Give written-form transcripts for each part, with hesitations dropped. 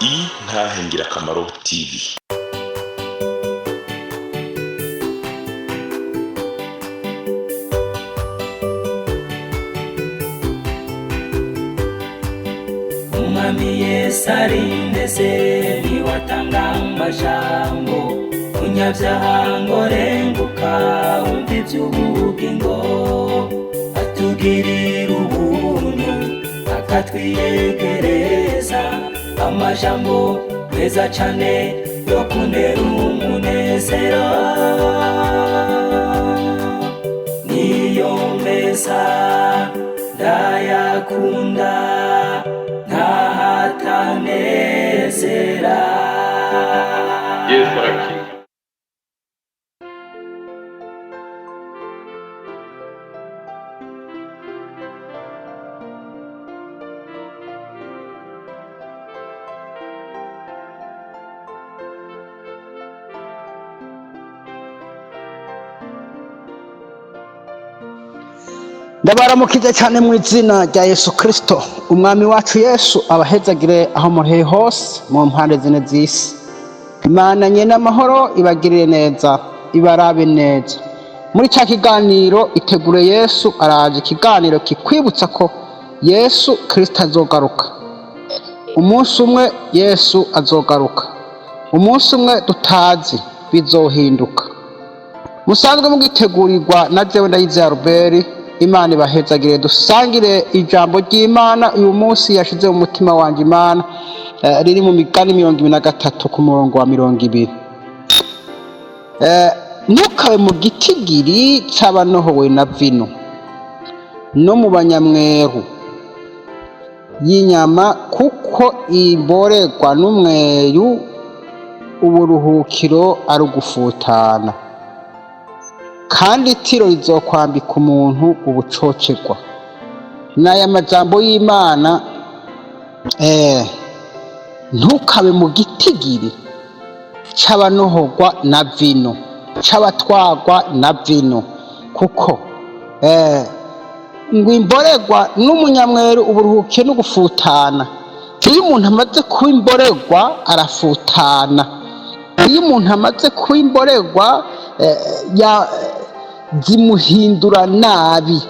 Intahe Ngirakamaro TV. Umwami Yesu arindeze niwatanga amajambo umunyabyaha ngo renguka wumva iby'ubugingo atugirira ubuntu akatwiyegereza amajambo meza cyane yo kunera umunezero niyo meza ndayakunda ntahatanezera. Yesu arakiza. Ndabaramukije cyane mu izina rya Yesu Kristo. Umwami wacu Yesu abahezagire aho muri hose mu mpande zine z'isi. Imana nyene amahoro ibagirire neza, ibarabe neza. Muri cya kiganiro itegure Yesu araje, ikiganiro kikwibutsa ko Yesu Kristo azogaruka. Umunsi umwe Yesu azogaruka. Umunsi umwe tutazi bizohinduka. Musanzwe mugitegurirwa na jewe Ndayizeye Albert. Imana ibahezagire dusangire ijambo ry'Imana uyu munsi yashize mu mutima wanje. Imana riri mu Migani 23 ku murongo wa 20. Ntukabe mu gitigiri c'abanohowe na vino no mu banyamweru y'inyama, kuko imborerwa n'umweru uburuhukiro ari ugufutana, kandi itiro rizokwambika umuntu ubucocerwa. N'aya majambo y'Imana, ntukabe mu gitigiri c'abanohorwa na vino, c'abatwarwa na vino, kuko ngo imborerwa n'umunyamweru uburuhukiro no gufutana. Iyo umuntu amaze kuba imborerwa arafutana. Iyo umuntu amaze kuba imborerwa zimuhindura nabi,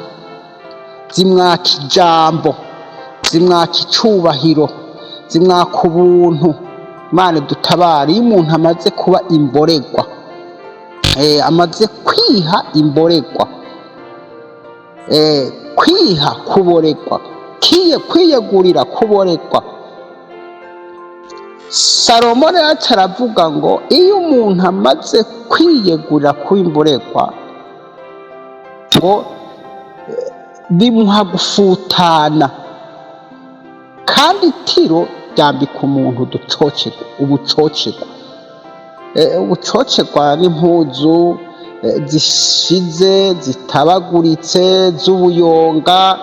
zimwaka ijambo, zimwaka icubahiro, zimwaka ubuntu. Imana dutabare. Iyo umuntu amaze kuba imborerwa, amaze kwiha imborerwa, kwiha kuborerwa, kwiyegurira kuborerwa. Salomo rero aravuga ngo iyo umuntu amaze kwiyegurira kuba imborerwa, ngo bimuha gufutana, kandi itiro ryambika umuntu ubucocerwa. Ubucocerwa n'impuzu zishize zitabaguritse z'ubuyonga.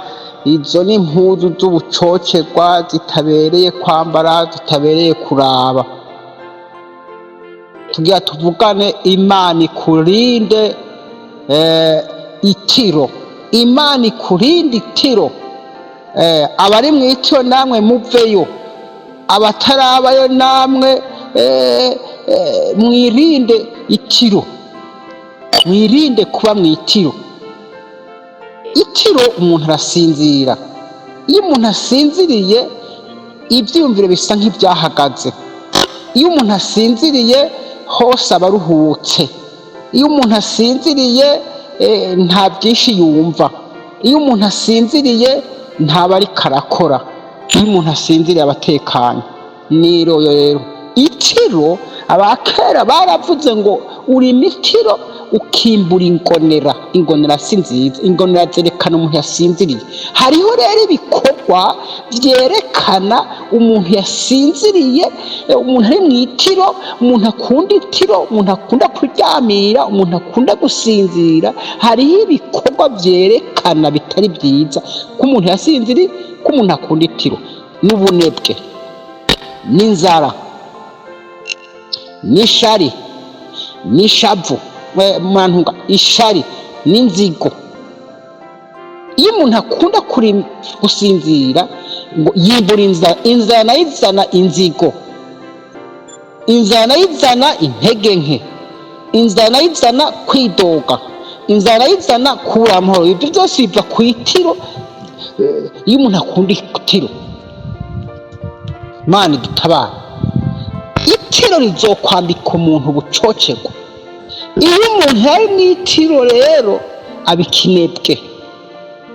Izo ni impuzu z'ubucocerwa zitabereye kwambara, zitabereye kuraba. Tugira tuvugane, Imana ikurinde itiro. Imana ikurinde itiro. Abari mu itiro namwe muveyo, abatarabayo namwe mwirinde itiro, mwirinde kuba mu itiro. Itiro umuntu arasinzira. Iyo umuntu asinziriye ibyiyumviro bisa nk'ibyahagaze. Iyo umuntu asinziriye hose aba aruhutse. Iyo umuntu asinziriye nta byinshi yumva. Iyo umuntu asinziriye ntaba ariko arakora. Iyo umuntu asinziriye aba atekanye. Rero itiro, abakera baravuze ngo uri itiro ukimbura ingonera. Ingonera si nziza. Ingonera zerekana umuntu yasinziriye. Hariho rero ibikorwa byerekana umuntu yasinziriye, umuntu ari mu itiro, umuntu akunda itiro, umuntu akunda kuryamira, umuntu akunda gusinzira. Hariho ibikorwa byerekana bitari byiza ko umuntu yasinziriye, ko umuntu akunda itiro. N'ubunebwe, n'inzara, n'ishari, n'ishavu, ishari n'inzigo. Iyo umuntu akunda gusinzira ngo yibura inzara nayo izana inzigo. inzara nayo izana intege nke, inzara nayo izana kwidoga, inzara nayo izana kubura amahoro. Ibyo byose biva ku itiro. Iyo umuntu akunda itiro, Imana idutabara, itiro rizokwambika umuntu ubucocerwa. Iyo umuntu yari mu itiro rero aba ikinebwe,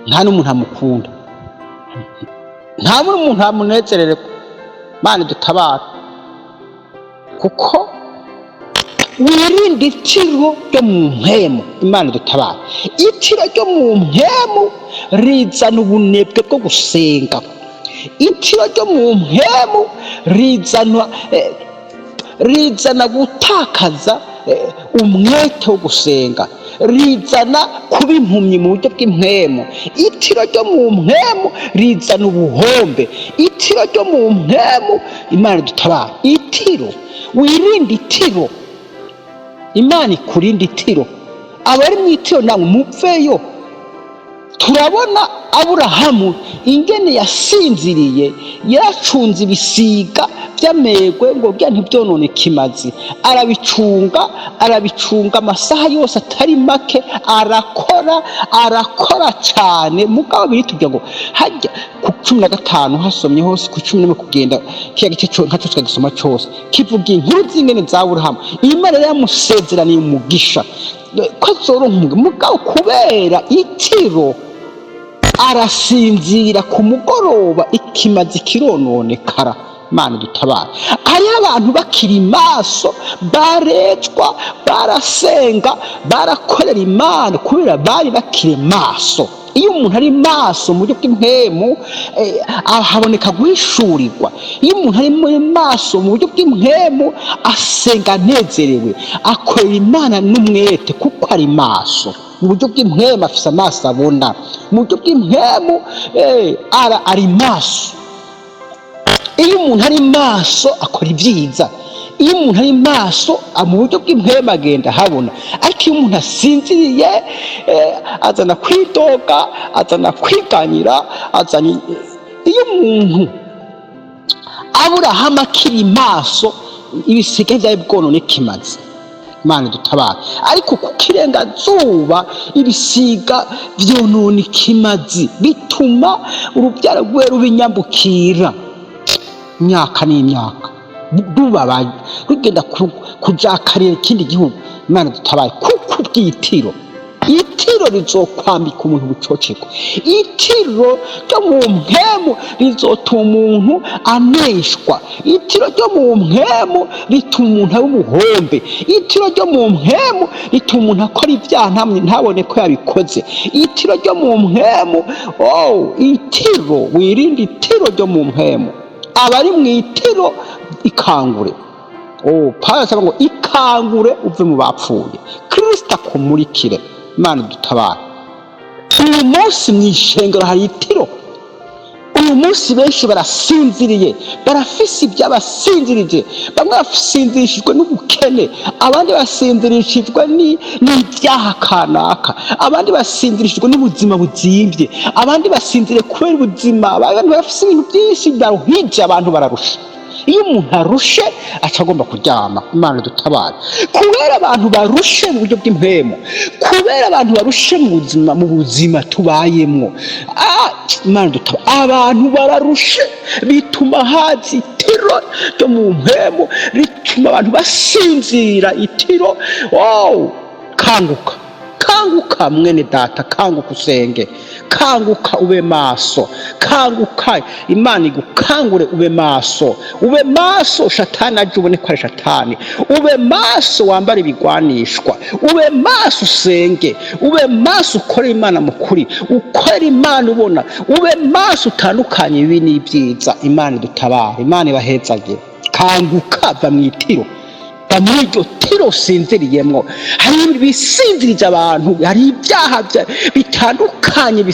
nta n'umuntu amukunda, nta n'umuntu amunezererwa. Imana idutabara, kuko wirinde itiro ryo mu mpemu. Imana idutabara, itiro ryo mu mpemu rizana ubunebwe bwo gusenga. Itiro ryo mu mpemu rizana gutakaza umwete wo gusenga, rizana kuba impumyi mu buryo bw'impwemu. Itiro ryo mu mpemu rizana ubuhombe. Itiro ryo mu mpemu, Imana idutabara, itiro, wirinde itiro. Imana ikurinde itiro. Abari mu itiro namwe muveyo. Turabona Aburahamu ingene yasinziriye, yaracunze ibisiga by'amerwe ngo bya ntibyonone ikimazi, arabicunga amasaha yose atari make, arakora cyane. Mugabo biritubwira ngo hajya ku 15 hasomye hose, ku 11 kugenda kiya gice nka cyo twagisoma cyose kivuga inkuru z'ingene za Aburahamu. Imana yamusezeraniye umugisha ko zoronka, mugabo kubera itiro arasinzira ku mugoroba, ikimazi kirononekara. Imana idutabara. Hariho abantu bakiri maso, barejwa, barasenga, barakorera Imana kubera bari bakiri maso. Iyo umuntu ari maso mu buryo bw'impwemu, haboneka guhishurirwa. Iyo umuntu ari maso mu buryo bw'impwemu, asenga anezerewe, akorera Imana n'umwete kuko ari maso. Mu buryo bw'impwemu afise amaso abona, mu buryo bw'impwemu ari maso. Iyo umuntu ari maso akora ibyiza, iyo umuntu ari maso mu buryo bw'impwemu agenda habona. Ariko iyo umuntu asinziriye, azana kwidoga, azana kwiganyira, iyo umuntu Aburahamu akiri maso, ibisiga byari bwonone ikimazi. Imana idutabara. Ariko ku kirengazuba ibisiga byonona ikimazi, bituma urubyaro rwe rubinyambukira imyaka n'imyaka, rubabaye rugenda kujakarira ikindi gihugu. Imana idutabare, kuko ubwitiro, itiro rizokwambika umuntu ubucocerwa. Itiro ryo mu mpemu rizotuma umuntu aneshwa. Itiro ryo mu mpemu rituma umuntu aba ubuhombe. Itiro ryo mu mpemu rituma umuntu akora ibyaha ntabone ko yabikoze. Itiro ryo mu mpemu, itiro, wirinde itiro ryo mu mpemu. Abari mu itiro ikangure. Pawulo asaba ngo ikangure uve mu bapfuye, Kristo akumurikire. Imana idutabara. Uyu munsi mu ishengero hari itiro. Uyu munsi benshi barasinziriye, barafise ibyabasinzirije. Bamwe basinzirishijwe n'ubukene, abandi basinzirishijwe n'ibyaha kanaka, abandi basinzirishijwe n'ubuzima buzimvye, abandi basinziriye kubera ubuzima. Abantu bafise ibintu byinshi baruhije, abantu bararusha. Iyo umuntu arushe aca agomba kuryama. Imana idutabara. Kubera abantu barushe mu buryo bw'impwemu, kubera abantu barushe mu buzima tubayemwo, Imana idutabara. Abantu bararushe, bituma haza itiro ryo mu mpwemu, rituma abantu basinzira. Itiro, kanguka mwene data, kanguka usenge, kanguka ube maso, kanguka, Imana igukangure ube maso. Ube maso, Shatani aje ubone ko ari Shatani. Ube maso, wambare ibigwanishwa. Ube maso, usenge. Ube maso, ukore Imana mukuri, ukore Imana ubona. Ube maso, utandukanye ibi n'ibyiza. Imana idutabare, Imana ibahezage. Kanguka, va mu itiro, va muri iryo tiro usinziriyemwo. Hari ibisinzirije abantu, hari ibyaha bitandukanye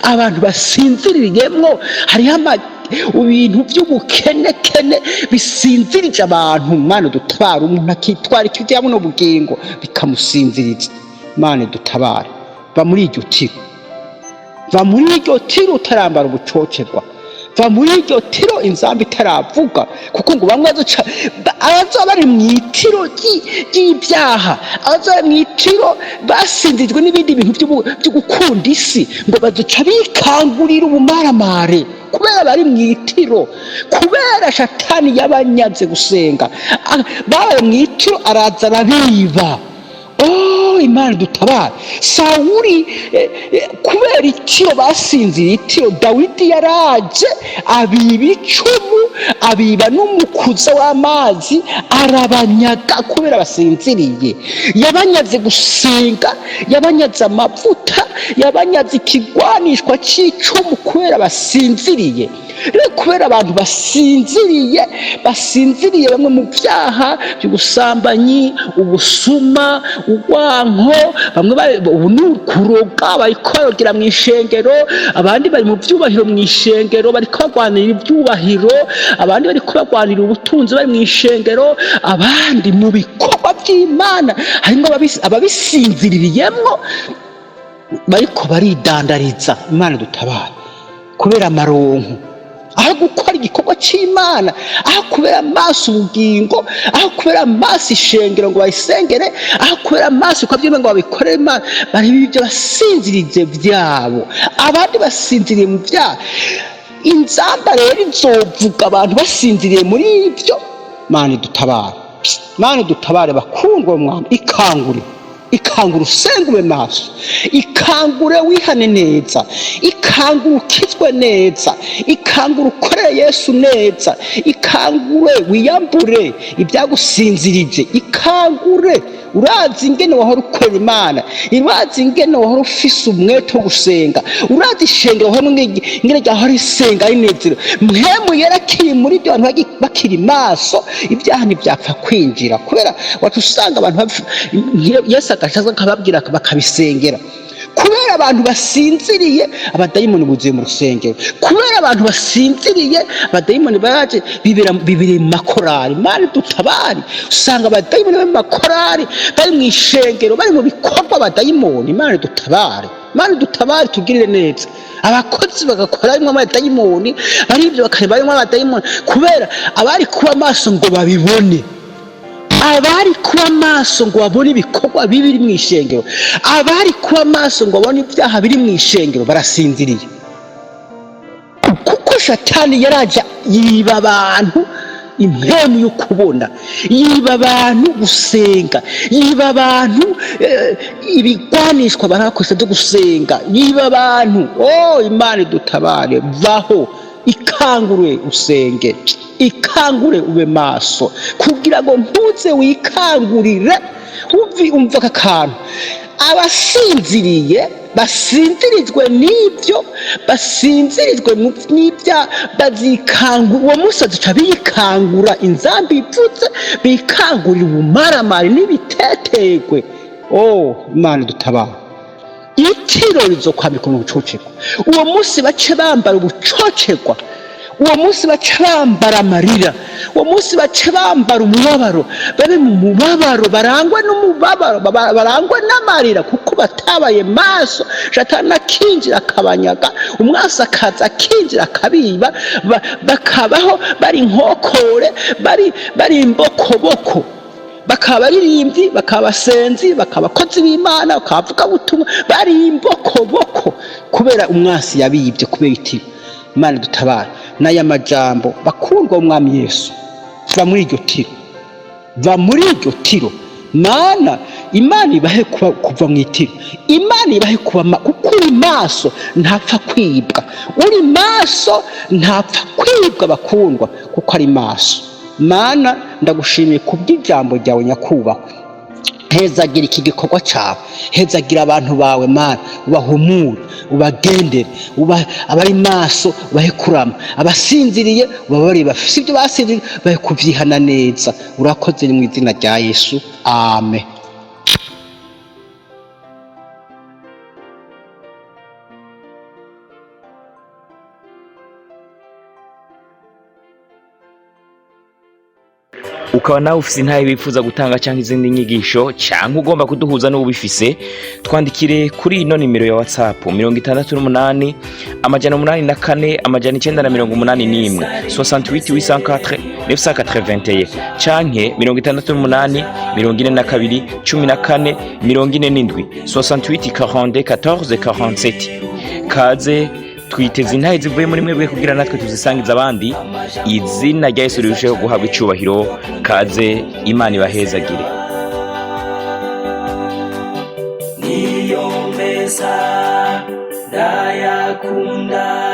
abantu basinziriyemwo. Hariho ibintu by'ubukenekene bisinzirije abantu. Imana idutabare. Umuntu akitwara icyo ujyamo n'ubugingo bikamusinziriza. Imana idutabare. Va muri iryo tiro, va muri iryo tiro utarambara ubucocerwa. va muri iryo tiro inzamba itaravuga, kuko ngo bamwe abazoba bari mu itiro ry'ibyaha, abazoba bari mu itiro basinzijwe n'ibindi bintu byo gukunda isi, ngo bazoca bikangurira ubumaramare kubera bari mu itiro, kubera Satani yabanyaze gusenga. Babaye mu itiro araza arabiba. Imana dutabara. Sawuli kubera itiro basinziriye itiro, Dawidi yaraje abiba icumu, abiba n'umukuza w'amazi arabanyaga kubera basinziriye. Yabanyaze gusenga, yabanyaze amavuta, yabanyaze ikigwanishwa cy'icumu kubera basinziriye. Rero kubera abantu basinziriye bamwe mu byaha by'ubusambanyi, ubusuma, urwanko, bamwe ubu ni ukuroga, bari korogera mu ishengero, abandi bari mu byubahiro mu ishengero, bari kubagwanira ibyubahiro, abandi bari kubagwanira ubutunzi bari mu ishengero, abandi mu bikorwa by'Imana harimo ababisinziririyemo bariko baridandariza. Imana dutabara kubera amaronko, aho gukora igikorwa cy'Imana, aho kubera amaso ubugingo, aho kubera amaso ishengero ngo bayisengere, aho kubera amaso uko by'Imana ngo babikorere Imana, bari ibyo basinzirize byabo, abandi basinziriye mu byaha. Inzamba rero izovuga abantu basinziriye muri ibyo. Mana dutabare, Mana dutabare bakundwa Mwami, ikangure usenge ube maso, ikangure wihane neza, ikangure ukizwe neza, ikangure ukorere Yesu neza, ikangure wiyambure ibyagusinzirije, ikangure. Urazi ingene wahora ukorera Imana, urazi ingene wahora ufise umwete wo gusenga, urazi ishengero wahora ingene ryahora isenga rinezero. Mpwemu yera akiri muri ibyo abantu bakiri maso, ibyaha ntibyapfa kwinjira, kubera wacu usanga abantu Yesu agashaza akababwira bakabisengera. Kubera abantu basinziriye abadayimoni buzuye mu rusengero, kubera abantu basinziriye abadayimoni baje bibiri mu makorari. Imana dutabare, usanga abadayimoni bari mu makorari, bari mu ishengero, bari mu bikorwa abadayimoni. Imana dutabare, Imana dutabare, tugirire neza. Abakozi bagakora barimo abadayimoni, bari ibyo bakareba barimo abadayimoni, kubera abari kuba maso ngo babibone, abari kuba maso ngo babone ibikorwa bibiri mu ishengero, abari kuba maso ngo babone ibyaha biri mu ishengero, barasinziriye. Kuko Satani yaraja yiba abantu impemu yo kubona, yiba abantu gusenga, yiba abantu ibigwanishwa barakoze byo gusenga, yiba abantu. Imana dutabare, vaho, ikangure usenge, ikangure ube maso, kugira ngo ntuze wikangurire. Umva aka kantu, abasinziriye basinzirijwe n'ibyo, basinzirijwe n'ibya bazikangura. Uwo munsi bazica bikangura, inzambi ipfutse, bikangurira ubumaramari n'ibitetegwe. Imana dutabara. Itiro rizokwambikwa mu bucocekwa. Uwo munsi bace bambara ubucocekwa, uwo munsi baca bambara amarira, uwo munsi baca bambara umubabaro, babe mu mubabaro, barangwa n'umubabaro, barangwa n'amarira, kuko batabaye maso. Satani akinjira akabanyaga, umwasi akaza akinjira akabiba, bakabaho bari inkokore, bari imbokoboko, bakaba baririmbyi, bakaba abasenzi, bakaba abakozi b'Imana, bakavuga ubutumwa, bari imbokoboko kubera umwasi yabibye, kubera itiro. Imana dutabara. N'aya majambo bakundwa umwami Yesu, va muri iryo tiro, va muri iryo tiro. Imana ibahe kuva mu itiro, Imana ibahe kuba, kuko uri maso ntapfa kwibwa, uri maso ntapfa kwibwa bakundwa, kuko ari maso. Mana ndagushimiye kubw'ijambo ryawe nyakubahwa. Hezagira iki gikorwa cyawe, hezagira abantu bawe Mana, ubahumure, ubagendere, abari maso bahe kurama, abasinziriye ubabare, bafise ibyo basinziriye bahe kuvyihana neza. Urakoze mu izina rya Yesu, amen. ukaba nawe ufise intahe wifuza gutanga cyangwa izindi nyigisho cyangwa ugomba kuduhuza n'ubifise, twandikire kuri ino nimero ya WhatsApp 68 884 981 68 804 canke 68 42 14 47 68 42 14 47. Kaze twiteze intahe zivuye muri mwebwe kugira natwe tuzisangiza abandi. Izina rya Yesu rirusheho guhabwa icubahiro. Kaze, Imana ibahezagire. niyo meza ndayakunda.